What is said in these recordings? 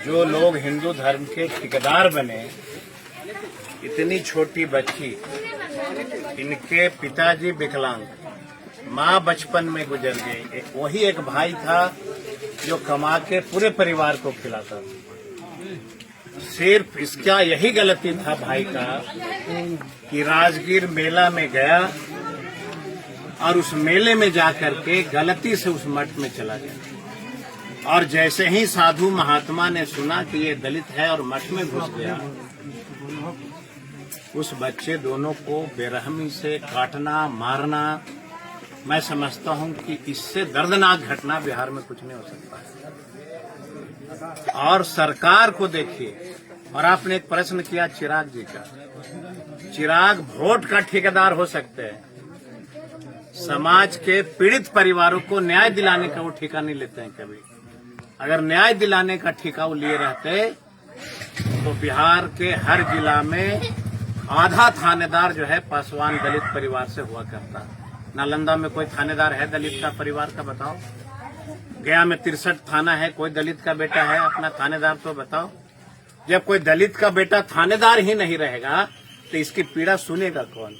जो लोग हिंदू धर्म के ठेकेदार बने, इतनी छोटी बच्ची, इनके पिताजी विकलांग, माँ बचपन में गुजर गई, वही एक भाई था जो कमा के पूरे परिवार को खिलाता था। सिर्फ इसका यही गलती था भाई का कि राजगीर मेला में गया और उस मेले में जाकर के गलती से उस मठ में चला गया, और जैसे ही साधु महात्मा ने सुना कि ये दलित है और मठ में घुस गया, उस बच्चे दोनों को बेरहमी से काटना मारना, मैं समझता हूं कि इससे दर्दनाक घटना बिहार में कुछ नहीं हो सकता है। और सरकार को देखिए, और आपने एक प्रश्न किया चिराग जी का, चिराग वोट का ठेकेदार हो सकते हैं, समाज के पीड़ित परिवारों को न्याय दिलाने का वो ठेका नहीं लेते हैं कभी। अगर न्याय दिलाने का ठेका वो लिए रहते तो बिहार के हर जिला में आधा थानेदार जो है पासवान दलित परिवार से हुआ करता। नालंदा में कोई थानेदार है दलित का परिवार का, बताओ। गया में 63 थाना है, कोई दलित का बेटा है अपना थानेदार, तो बताओ। जब कोई दलित का बेटा थानेदार ही नहीं रहेगा तो इसकी पीड़ा सुनेगा कौन,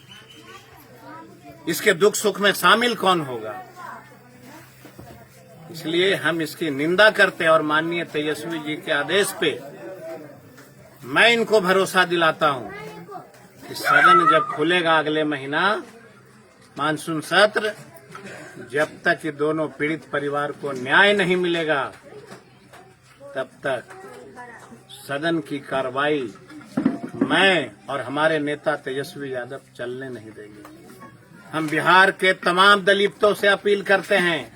इसके दुख सुख में शामिल कौन होगा। इसलिए हम इसकी निंदा करते हैं और माननीय तेजस्वी जी के आदेश पे मैं इनको भरोसा दिलाता हूं कि सदन जब खुलेगा अगले महीना मानसून सत्र, जब तक ये दोनों पीड़ित परिवार को न्याय नहीं मिलेगा तब तक सदन की कार्रवाई मैं और हमारे नेता तेजस्वी यादव चलने नहीं देंगे। हम बिहार के तमाम दलितों से अपील करते हैं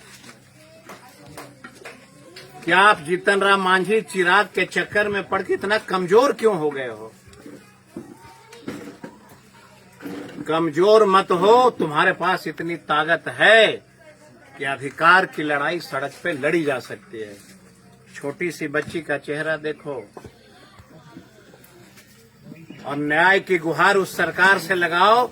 कि आप जीतन राम मांझी चिराग के चक्कर में पड़ के इतना कमजोर क्यों हो गए हो। कमजोर मत हो, तुम्हारे पास इतनी ताकत है कि अधिकार की लड़ाई सड़क पे लड़ी जा सकती है। छोटी सी बच्ची का चेहरा देखो और न्याय की गुहार उस सरकार से लगाओ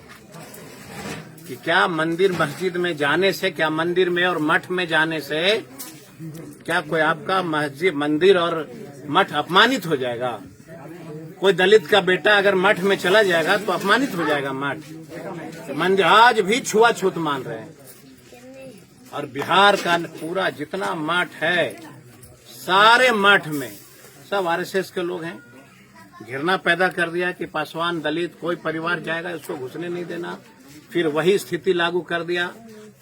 कि क्या मंदिर मस्जिद में जाने से, क्या मंदिर में और मठ में जाने से क्या कोई आपका मस्जिद मंदिर और मठ अपमानित हो जाएगा? कोई दलित का बेटा अगर मठ में चला जाएगा तो अपमानित हो जाएगा मठ मंदिर। आज भी छुआछूत मान रहे हैं, और बिहार का पूरा जितना मठ है, सारे मठ में सब आरएसएस के लोग हैं। घृणा पैदा कर दिया कि पासवान दलित कोई परिवार जाएगा उसको घुसने नहीं देना, फिर वही स्थिति लागू कर दिया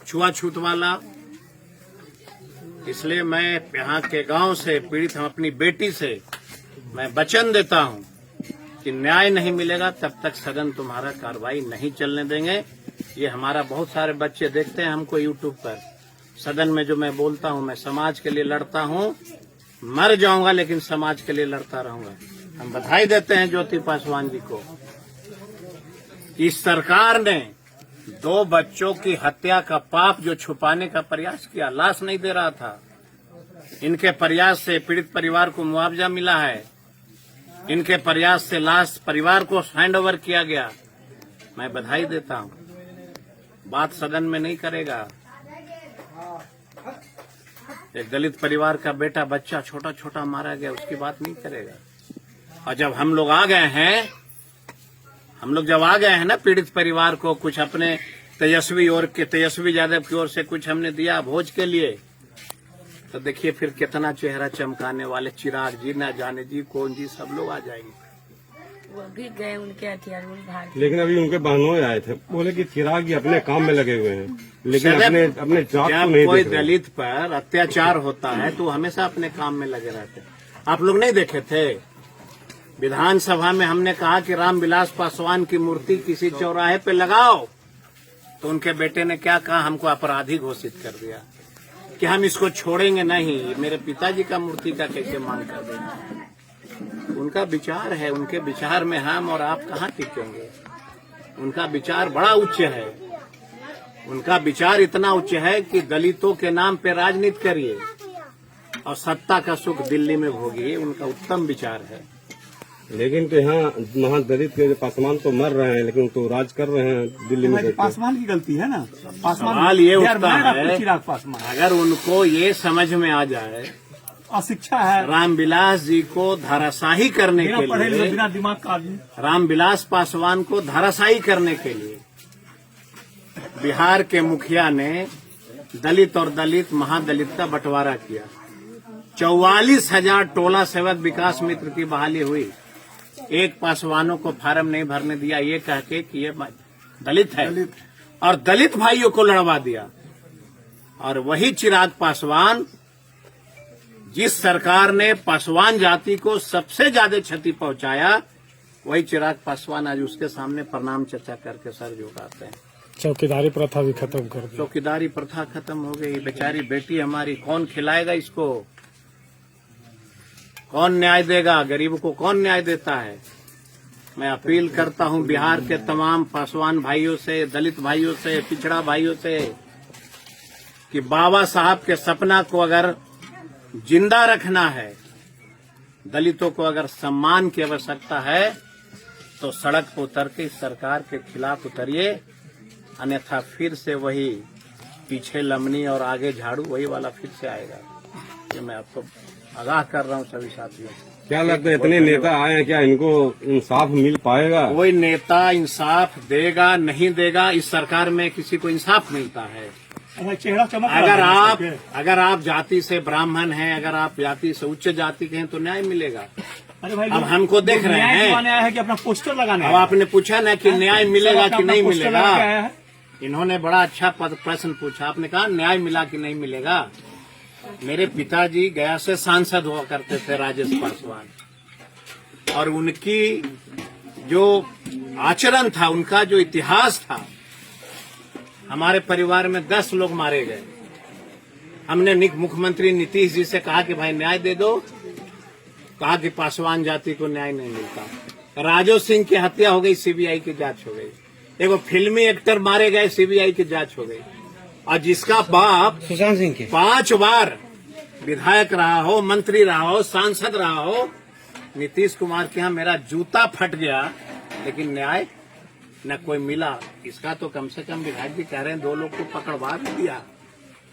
छुआछूत वाला। इसलिए मैं यहाँ के गांव से पीड़ित हम अपनी बेटी से मैं वचन देता हूं कि न्याय नहीं मिलेगा तब तक सदन तुम्हारा कार्रवाई नहीं चलने देंगे। ये हमारा बहुत सारे बच्चे देखते हैं हमको यूट्यूब पर, सदन में जो मैं बोलता हूं, मैं समाज के लिए लड़ता हूं, मर जाऊंगा लेकिन समाज के लिए लड़ता रहूंगा। हम बधाई देते हैं ज्योति पासवान जी को। इस सरकार ने 2 बच्चों की हत्या का पाप जो छुपाने का प्रयास किया, लाश नहीं दे रहा था, इनके प्रयास से पीड़ित परिवार को मुआवजा मिला है, इनके प्रयास से लाश परिवार को हैंडओवर किया गया। मैं बधाई देता हूं। बात सदन में नहीं करेगा। एक दलित परिवार का बेटा बच्चा छोटा छोटा मारा गया, उसकी बात नहीं करेगा। और जब हम लोग आ गए हैं, जब आ गए हैं ना पीड़ित परिवार को कुछ अपने तेजस्वी यादव की ओर से कुछ हमने दिया भोज के लिए, तो देखिए फिर कितना चेहरा चमकाने वाले चिराग जी, न जाने जी कौन जी, सब लोग आ जाएंगे। वो भी गए उनके हथियार भाग। लेकिन अभी उनके बहनोई आए थे, बोले कि चिराग जी अपने काम में लगे हुए हैं, लेकिन अपने जात को नहीं। कोई दलित पर अत्याचार होता है तो हमेशा अपने काम में लगे रहते हैं। आप लोग नहीं देखे थे विधानसभा में हमने कहा कि रामविलास पासवान की मूर्ति किसी चौराहे पे लगाओ, तो उनके बेटे ने क्या कहा, हमको अपराधी घोषित कर दिया कि हम इसको छोड़ेंगे नहीं, मेरे पिताजी का मूर्ति का कैसे मान कर देंगे। उनका विचार है, उनके विचार में हम और आप कहाँ टिकेंगे। उनका विचार बड़ा उच्च है, उनका विचार इतना उच्च है कि दलितों के नाम पे राजनीति करिए और सत्ता का सुख दिल्ली में भोगिए, उनका उत्तम विचार है। लेकिन तो यहाँ महादलित के पासवान तो मर रहे हैं, लेकिन तो राज कर रहे हैं दिल्ली में। पासवान की गलती है ना। सवाल ये उठता है, अगर उनको ये समझ में आ जाए अशिक्षा है, रामविलास जी को धराशाही करने बिना के पढ़े लिखे लिए, बिना दिमाग का आदमी। रामविलास पासवान को धराशाही करने के लिए बिहार के मुखिया ने दलित और दलित महादलित का बंटवारा किया। 44,000 टोला सेवक विकास मित्र की बहाली हुई। एक पासवानों को फार्म नहीं भरने दिया, ये कह के कि ये दलित है, और दलित भाइयों को लड़वा दिया। और वही चिराग पासवान, जिस सरकार ने पासवान जाति को सबसे ज्यादा क्षति पहुंचाया, वही चिराग पासवान आज उसके सामने प्रणाम चर्चा करके सर झुकाते हैं। चौकीदारी प्रथा भी खत्म कर दी। चौकीदारी प्रथा खत्म हो गई। बेचारी बेटी हमारी, कौन खिलाएगा इसको, कौन न्याय देगा, गरीब को कौन न्याय देता है। मैं अपील करता हूं बिहार के तमाम पासवान भाइयों से, दलित भाइयों से, पिछड़ा भाइयों से कि बाबा साहब के सपना को अगर जिंदा रखना है, दलितों को अगर सम्मान की आवश्यकता है, तो सड़क पर उतर के इस सरकार के खिलाफ उतरिए, अन्यथा फिर से वही पीछे लमनी और आगे झाड़ू वही वाला फिर से आएगा। ये मैं आपको आगाह कर रहा हूँ सभी साथियों से। क्या लगता है इतने नेता आए हैं, क्या इनको इंसाफ मिल पाएगा? कोई नेता इंसाफ देगा नहीं देगा, इस सरकार में किसी को इंसाफ मिलता है। चेहरा चमक अगर आप जाति से ब्राह्मण हैं, अगर आप जाति से उच्च जाति के हैं तो न्याय मिलेगा। अरे भाई, अब हमको देख रहे हैं, आया है कि अपना पोस्टर लगाना है। अब आपने पूछा ना कि न्याय मिलेगा कि नहीं मिलेगा। इन्होंने बड़ा अच्छा प्रश्न पूछा, आपने कहा न्याय मिला कि नहीं मिलेगा। मेरे पिताजी गया से सांसद हुआ करते थे, राजेश पासवान, और उनकी जो आचरण था, उनका जो इतिहास था, हमारे परिवार में 10 लोग मारे गए। हमने मुख्यमंत्री नीतीश जी से कहा कि भाई न्याय दे दो, कहा कि पासवान जाति को न्याय नहीं मिलता। राजो सिंह की हत्या हो गई, सीबीआई की जांच हो गई। एगो फिल्मी एक्टर मारे गए, सीबीआई की जांच हो गई। और जिसका बाप सुशांत सिंह के 5 बार विधायक रहा हो, मंत्री रहा हो, सांसद रहा हो, नीतीश कुमार के यहाँ मेरा जूता फट गया, लेकिन न्याय न कोई मिला। इसका तो कम से कम विधायक जी कह रहे हैं 2 लोग को पकड़वा भी दिया।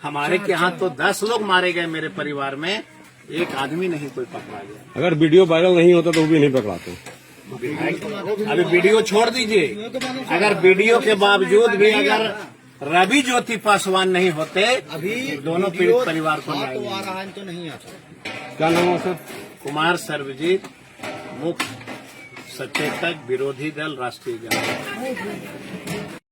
हमारे के यहाँ तो 10 लोग मारे गए, मेरे परिवार में 1 आदमी नहीं कोई पकड़ा गया। अगर वीडियो वायरल नहीं होता तो वो भी नहीं पकड़ाते। अभी वीडियो छोड़ दीजिए, अगर वीडियो के बावजूद भी अगर रवि ज्योति पासवान नहीं होते, अभी दोनों पीड़ित परिवार को न्याय तो नहीं आता। क्या नाम है सर? कुमार सर्वजीत, मुख्य सचेतक, विरोधी दल, राष्ट्रीय जनता।